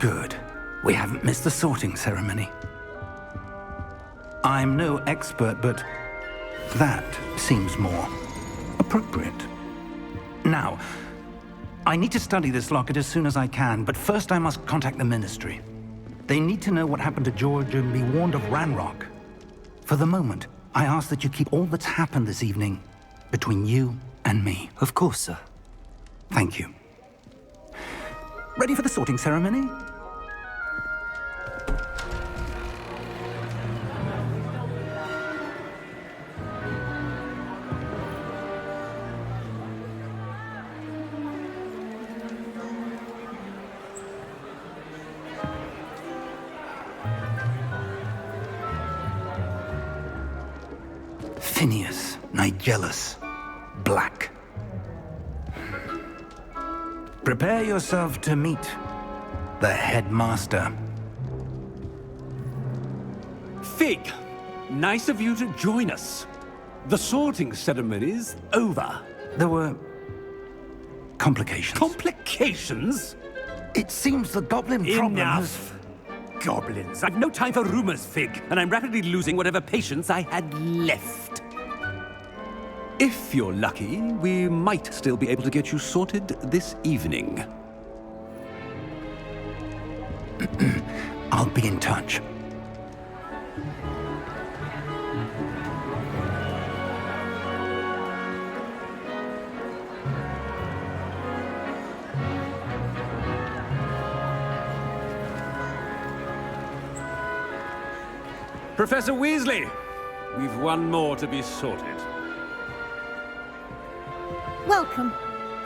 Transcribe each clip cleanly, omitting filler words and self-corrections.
Good. We haven't missed the sorting ceremony. I'm no expert, but that seems more appropriate. Now, I need to study this locket as soon as I can, but first I must contact the Ministry. They need to know what happened to George and be warned of Ranrock. For the moment, I ask that you keep all that's happened this evening between you and me. Of course, sir. Thank you. Ready for the sorting ceremony? Phineas, Nigellus, Black. Prepare yourself to meet the headmaster. Fig, nice of you to join us. The sorting ceremony's over. There were complications. Complications? It seems the goblin problem has... Enough! Goblins. I've no time for rumors, Fig, and I'm rapidly losing whatever patience I had left. If you're lucky, we might still be able to get you sorted this evening. I'll be in touch. Professor Weasley, we've one more to be sorted. Welcome.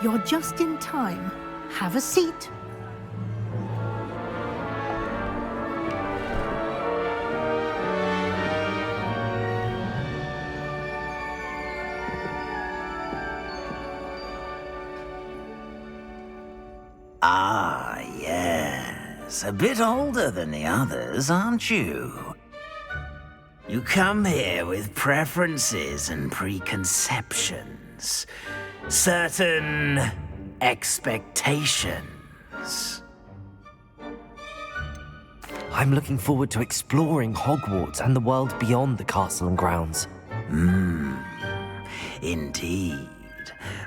You're just in time. Have a seat. Ah, yes. A bit older than the others, aren't you? You come here with preferences and preconceptions. Certain expectations. I'm looking forward to exploring Hogwarts and the world beyond the castle and grounds. Indeed.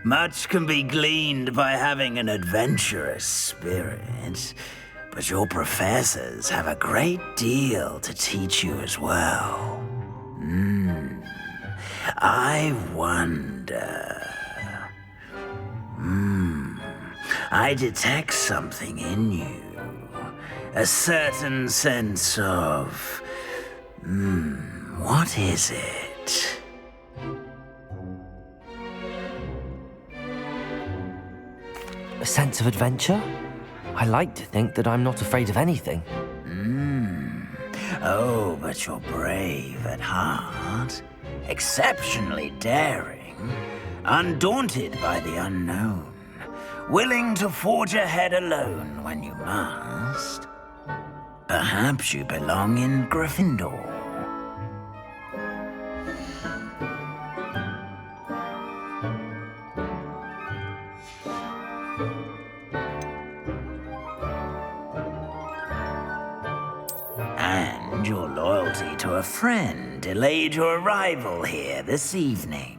Much can be gleaned by having an adventurous spirit, but your professors have a great deal to teach you as well. I wonder... I detect something in you. A certain sense of... what is it? A sense of adventure? I like to think that I'm not afraid of anything. Oh, but you're brave at heart. Exceptionally daring. Undaunted by the unknown. Willing to forge ahead alone when you must. Perhaps you belong in Gryffindor. And your loyalty to a friend delayed your arrival here this evening.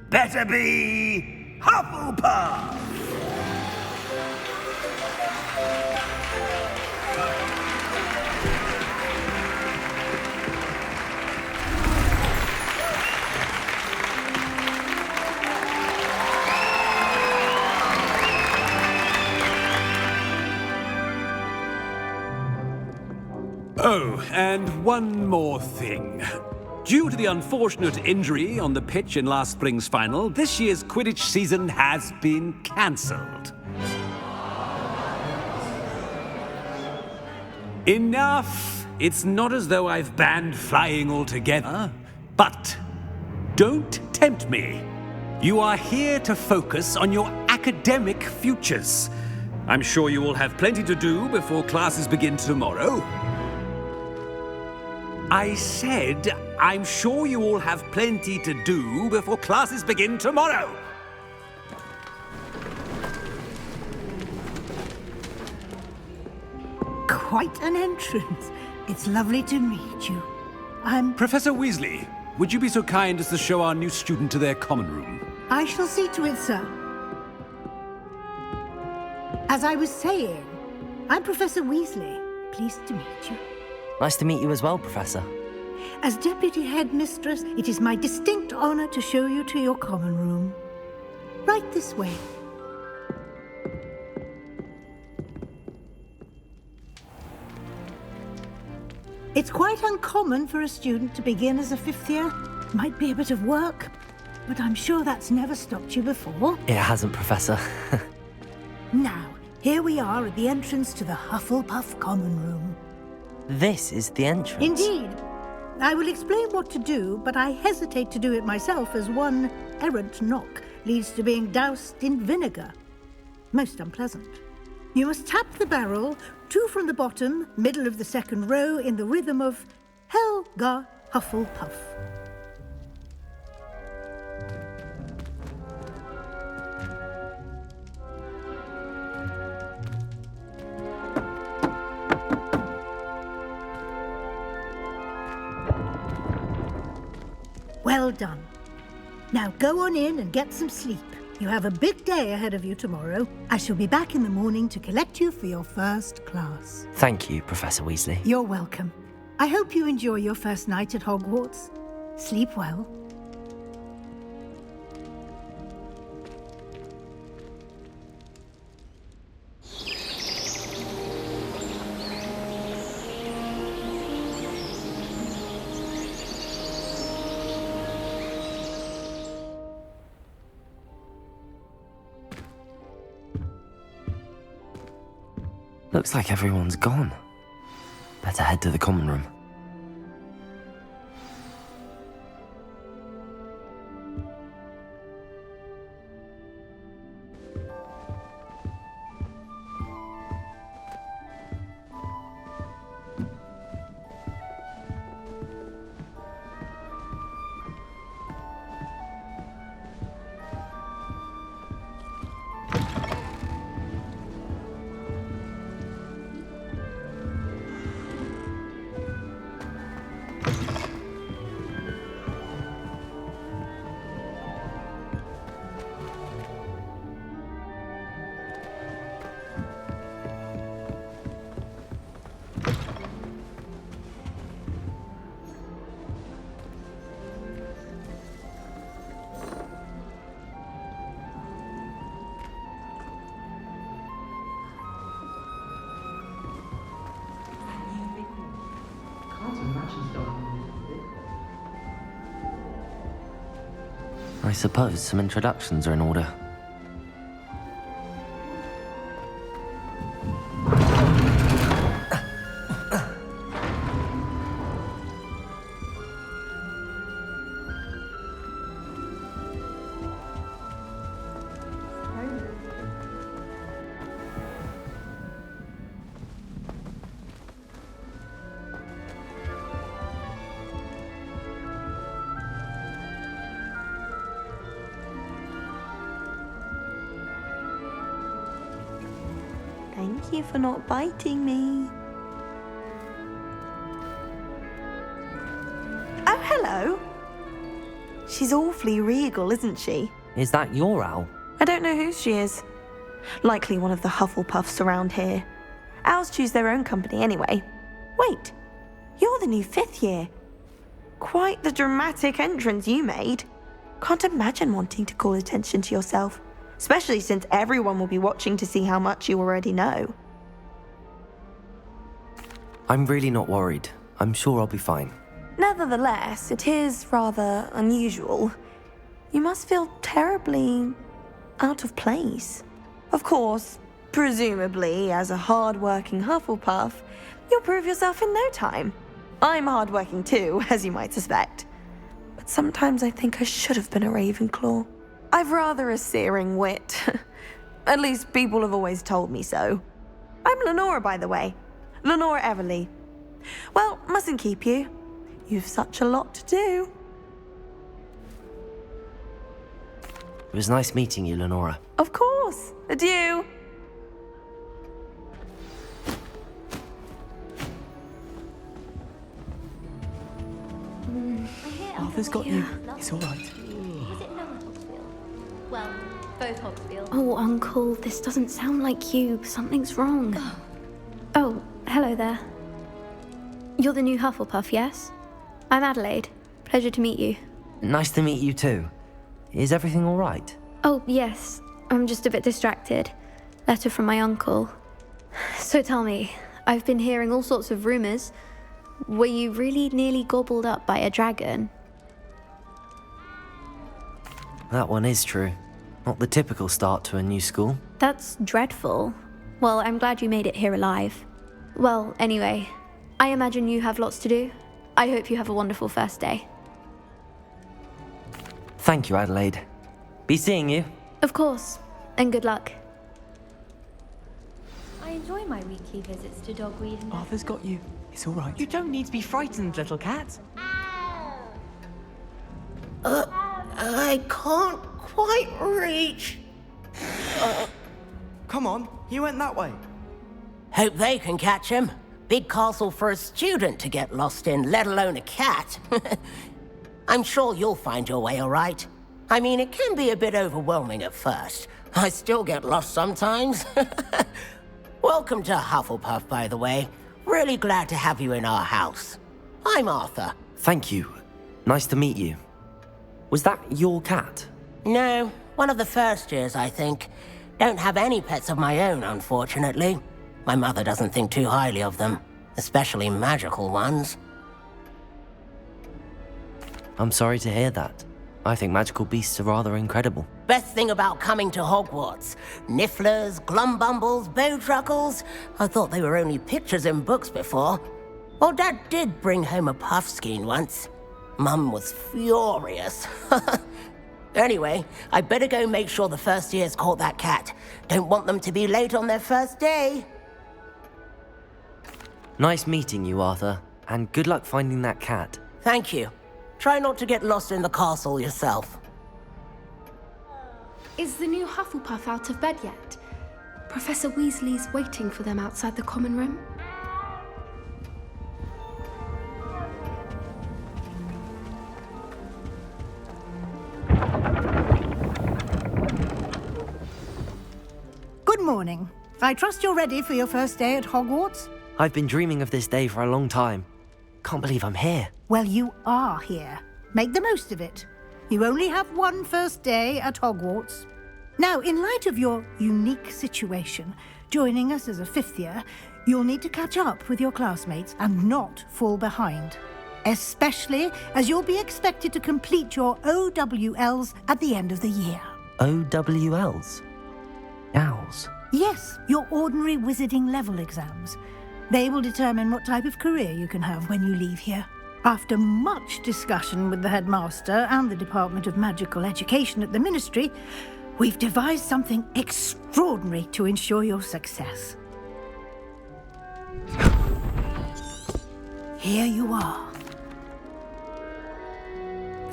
Better be Hufflepuff! Oh, and one more thing. Due to the unfortunate injury on the pitch in last spring's final, this year's Quidditch season has been cancelled. Enough! It's not as though I've banned flying altogether, but don't tempt me. You are here to focus on your academic futures. I'm sure you will have plenty to do before classes begin tomorrow. I said I'm sure you all have plenty to do before classes begin tomorrow. Quite an entrance. It's lovely to meet you. I'm... Professor Weasley, would you be so kind as to show our new student to their common room? I shall see to it, sir. As I was saying, I'm Professor Weasley. Pleased to meet you. Nice to meet you as well, Professor. As Deputy Headmistress, it is my distinct honor to show you to your common room. Right this way. It's quite uncommon for a student to begin as a fifth year. Might be a bit of work, but I'm sure that's never stopped you before. It hasn't, Professor. Now, here we are at the entrance to the Hufflepuff Common Room. This is the entrance. Indeed. I will explain what to do, but I hesitate to do it myself as one errant knock leads to being doused in vinegar. Most unpleasant. You must tap the barrel, 2 from the bottom, middle of the second row, in the rhythm of Helga Hufflepuff. Well done. Now go on in and get some sleep. You have a big day ahead of you tomorrow. I shall be back in the morning to collect you for your first class. Thank you, Professor Weasley. You're welcome. I hope you enjoy your first night at Hogwarts. Sleep well. Looks like everyone's gone. Better head to the common room. I suppose some introductions are in order. Thank you for not biting me. Oh, hello. She's awfully regal, isn't she? Is that your owl? I don't know who she is. Likely one of the Hufflepuffs around here. Owls choose their own company anyway. Wait, you're the new 5th year. Quite the dramatic entrance you made. Can't imagine wanting to call attention to yourself. Especially since everyone will be watching to see how much you already know. I'm really not worried. I'm sure I'll be fine. Nevertheless, it is rather unusual. You must feel terribly out of place. Of course, presumably, as a hard-working Hufflepuff, you'll prove yourself in no time. I'm hard-working too, as you might suspect. But sometimes I think I should have been a Ravenclaw. I've rather a searing wit. At least people have always told me so. I'm Lenora, by the way. Lenora Everly. Well, mustn't keep you. You've such a lot to do. It was nice meeting you, Lenora. Of course. Adieu. Arthur's got you. It's all right. Was it another Hogsfield? Well, both Hogsfield. Oh, Uncle, this doesn't sound like you. Something's wrong. Oh, hello there. You're the new Hufflepuff, yes? I'm Adelaide. Pleasure to meet you. Nice to meet you too. Is everything all right? Oh, yes. I'm just a bit distracted. Letter from my uncle. So tell me, I've been hearing all sorts of rumors. Were you really nearly gobbled up by a dragon? That one is true. Not the typical start to a new school. That's dreadful. Well, I'm glad you made it here alive. Well, anyway, I imagine you have lots to do. I hope you have a wonderful first day. Thank you, Adelaide. Be seeing you. Of course, and good luck. I enjoy my weekly visits to Dogweed and... Arthur's got you. It's all right. You don't need to be frightened, little cat. I can't quite reach. Come on, you went that way. Hope they can catch him. Big castle for a student to get lost in, let alone a cat. I'm sure you'll find your way all right. I mean, it can be a bit overwhelming at first. I still get lost sometimes. Welcome to Hufflepuff, by the way. Really glad to have you in our house. I'm Arthur. Thank you. Nice to meet you. Was that your cat? No, one of the first years, I think. Don't have any pets of my own, unfortunately. My mother doesn't think too highly of them, especially magical ones. I'm sorry to hear that. I think magical beasts are rather incredible. Best thing about coming to Hogwarts. Nifflers, glumbumbles, bowtruckles. I thought they were only pictures in books before. Well, Dad did bring home a puffskein once. Mum was furious. Anyway, I better go make sure the first years caught that cat. Don't want them to be late on their first day. Nice meeting you, Arthur. And good luck finding that cat. Thank you. Try not to get lost in the castle yourself. Is the new Hufflepuff out of bed yet? Professor Weasley's waiting for them outside the common room. Good morning. I trust you're ready for your first day at Hogwarts? I've been dreaming of this day for a long time. Can't believe I'm here. Well, you are here. Make the most of it. You only have one first day at Hogwarts. Now, in light of your unique situation, joining us as a fifth year, you'll need to catch up with your classmates and not fall behind. Especially as you'll be expected to complete your OWLs at the end of the year. OWLs? Owls? Yes, your ordinary wizarding level exams. They will determine what type of career you can have when you leave here. After much discussion with the headmaster and the Department of Magical Education at the Ministry, we've devised something extraordinary to ensure your success. Here you are.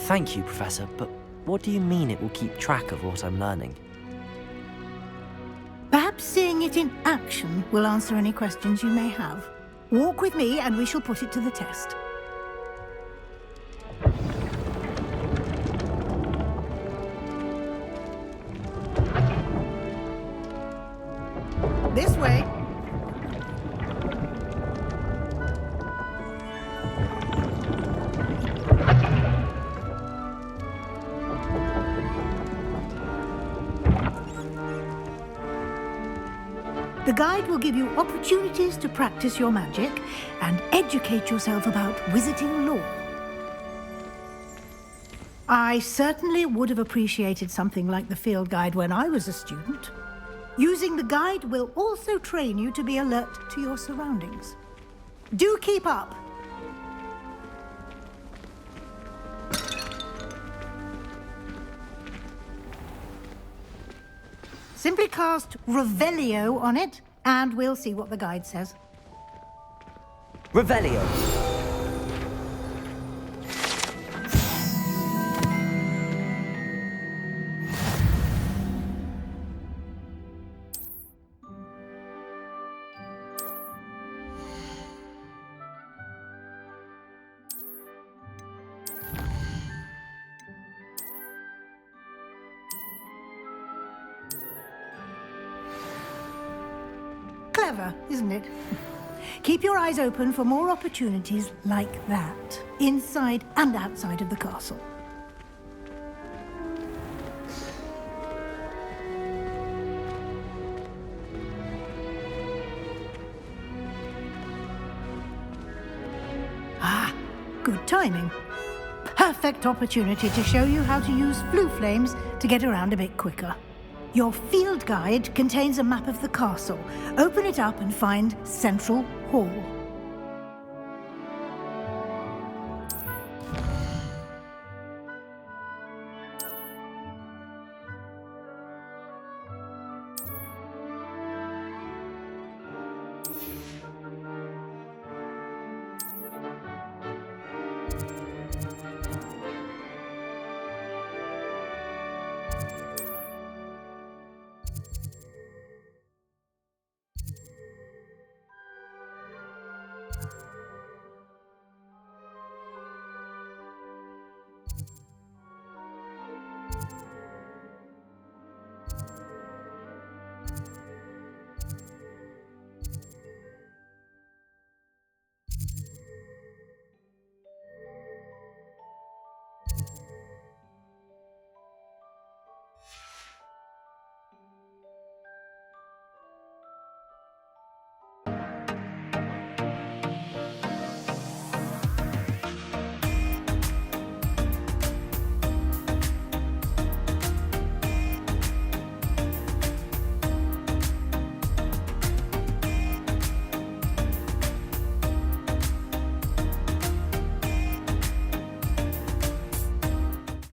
Thank you, Professor, but what do you mean it will keep track of what I'm learning? Perhaps seeing it in action will answer any questions you may have. Walk with me and we shall put it to the test. This way. The guide will give you opportunities to practice your magic and educate yourself about wizarding lore. I certainly would have appreciated something like the field guide when I was a student. Using the guide will also train you to be alert to your surroundings. Do keep up. Simply cast Revelio on it, and we'll see what the guide says. Revelio! Clever, isn't it? Keep your eyes open for more opportunities like that, inside and outside of the castle. Ah, good timing. Perfect opportunity to show you how to use flue flames to get around a bit quicker. Your field guide contains a map of the castle. Open it up and find Central Hall.